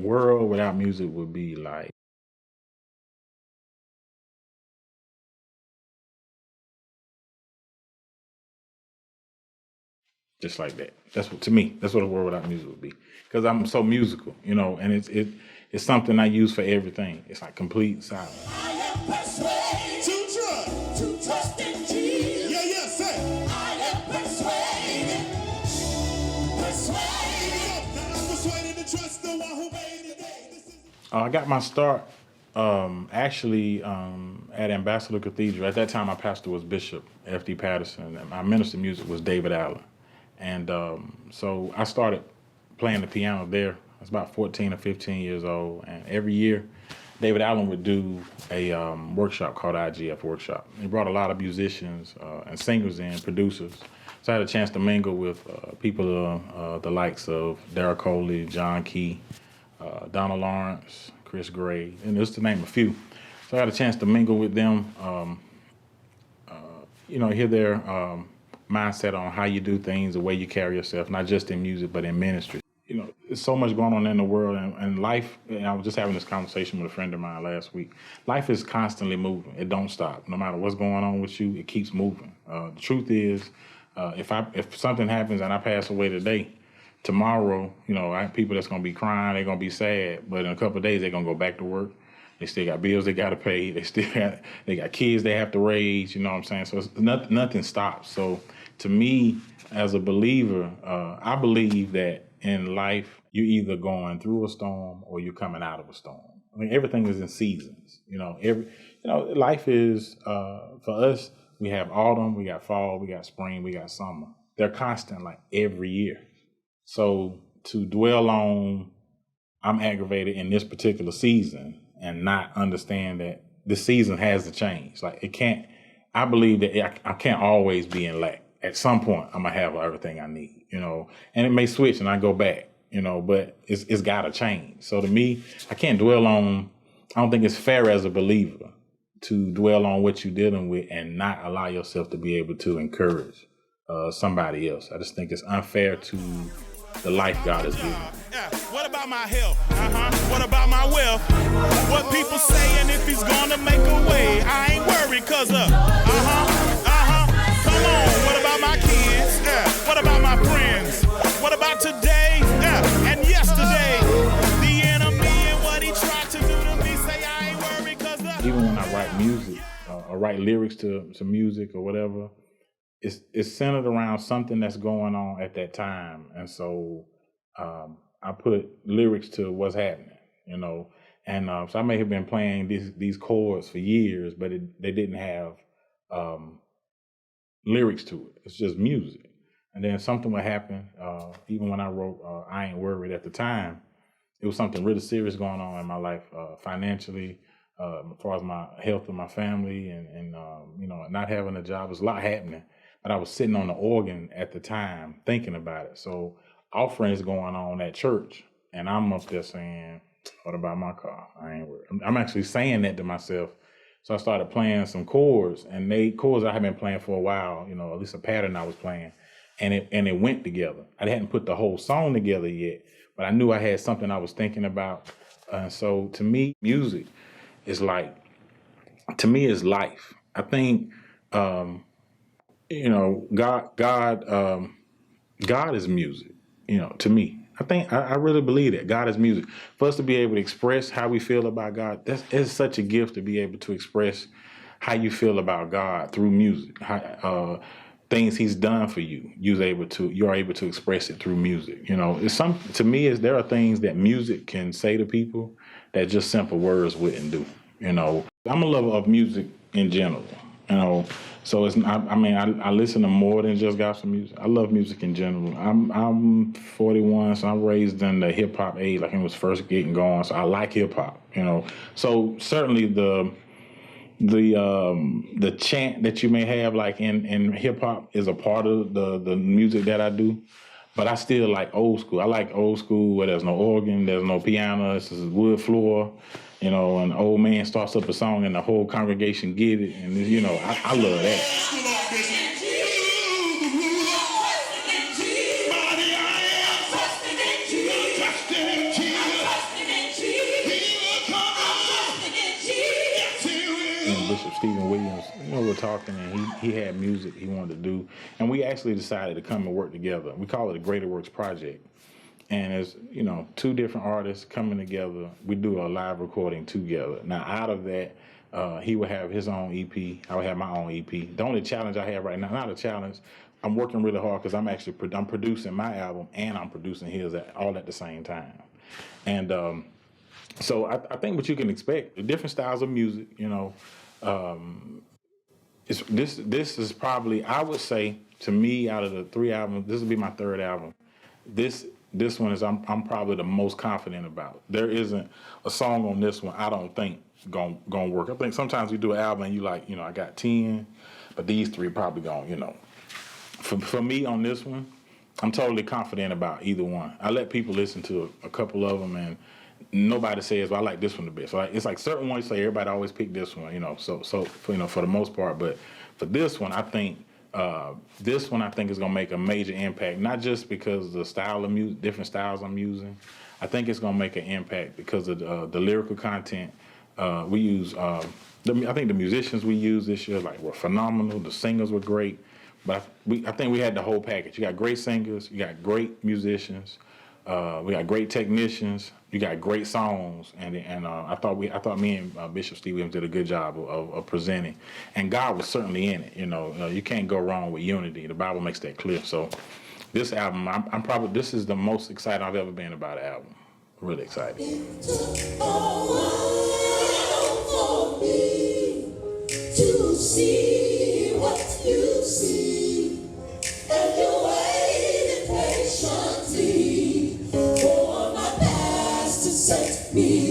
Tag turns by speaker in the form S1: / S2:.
S1: world without music would be like, just like that. That's what, to me, that's what a world without music would be. Because I'm so musical, you know, and it's something I use for everything. It's like complete silence.
S2: I am persuaded to trust in Jesus. Yeah, yeah, say. I am persuaded. I'm persuaded to trust the one who made the day.
S1: I got my start actually at Ambassador Cathedral. At that time, my pastor was Bishop F8th Productions, and my minister of music was David Allen. And so I started playing the piano there. I was about 14 or 15 years old. And every year, David Allen would do a workshop called IGF Workshop. He brought a lot of musicians and singers in, producers. So I had a chance to mingle with people the likes of Darryl Coley, John Key, Donald Lawrence, Chris Gray, and just to name a few. So I had a chance to mingle with them, hear their mindset on how you do things, the way you carry yourself, not just in music, but in ministry. You know, there's so much going on in the world and life. And I was just having this conversation with a friend of mine last week. Life is constantly moving. It don't stop. No matter what's going on with you, it keeps moving. The truth is, if something happens and I pass away today, tomorrow, I have people that's going to be crying, they're going to be sad, but in a couple of days, they're going to go back to work. They still got bills they got to pay. They got kids they have to raise, you know what I'm saying? So it's nothing stops. So to me, as a believer, I believe that in life, you're either going through a storm or you're coming out of a storm. I mean, everything is in seasons. Life is, for us, we have autumn, we got fall, we got spring, we got summer. They're constant like every year. So to dwell on, I'm aggravated in this particular season and not understand that the season has to change. Like I believe that I can't always be in lack. At some point, I'm gonna have everything I need, and it may switch and I go back, but it's gotta change. So to me, I don't think it's fair as a believer to dwell on what you're dealing with and not allow yourself to be able to encourage somebody else. I just think it's unfair to the life God has given.
S2: What about my health? What about my wealth? What people saying if he's gonna make a way? I ain't worried cause Come on. What about my kids? What about my friends? What about today? And yesterday? The enemy and what he tried to do to me, say I ain't worried cause
S1: Even when I write music or write lyrics to music or whatever, it's centered around something that's going on at that time. And so I put lyrics to what's happening, And so I may have been playing these chords for years, but they didn't have lyrics to it. It's just music. And then something would happen. Even when I wrote I Ain't Worried at the time, it was something really serious going on in my life financially, as far as my health of my family and not having a job. There's a lot happening. But I was sitting on the organ at the time thinking about it. So offerings going on at church, and I'm up there saying, what about my car? I ain't worried. I'm actually saying that to myself. So I started playing some chords, and chords I had been playing for a while, at least a pattern I was playing, and it went together. I hadn't put the whole song together yet, but I knew I had something I was thinking about. So to me, music is life. I think, God is music, to me. I really believe that God is music. For us to be able to express how we feel about God, it's such a gift to be able to express how you feel about God through music. Things He's done for you, you're able to express it through music. To me, there are things that music can say to people that just simple words wouldn't do. I'm a lover of music in general. So I listen to more than just gospel music. I love music in general. I'm 41, so I'm raised in the hip hop age, like it was first getting going. So I like hip hop, So certainly the chant that you may have like in hip hop is a part of the music that I do. But I still like old school. I like old school where there's no organ, there's no piano, it's just wood floor. An old man starts up a song and the whole congregation get it. And, I love that. we're talking, and he had music he wanted to do, and we actually decided to come and work together. We call it a Greater Works Project, and as two different artists coming together, we do a live recording together. Now, out of that, he would have his own EP, I would have my own EP. The only challenge I have right now, not a challenge, I'm working really hard because I'm producing my album and I'm producing his all at the same time, and so I think what you can expect, the different styles of music, this is probably, I would say, to me, out of the 3 albums, this will be my 3rd album. This one is I'm probably the most confident about. There isn't a song on this one I don't think gonna work. I think sometimes we do an album and you like, I got 10, but these 3 probably gonna, For me on this one, I'm totally confident about either one. I let people listen to a couple of them, and nobody says, well, I like this one the best. So it's like certain ones say everybody always pick this one, so for the most part. But for this one, I think is gonna make a major impact, not just because of the style of music, different styles I'm using. I think it's gonna make an impact because of the lyrical content we use. I think the musicians we used this year were phenomenal. The singers were great. But I think we had the whole package. You got great singers, you got great musicians, we got great technicians, you got great songs, and I thought me and Bishop Steve Williams did a good job of presenting, and God was certainly in it. You can't go wrong with unity. The Bible makes that clear. So this album, this is the most excited I've ever been about an album. Really excited.
S3: It took a while for me to see what you see, and you waited patiently for my past to set me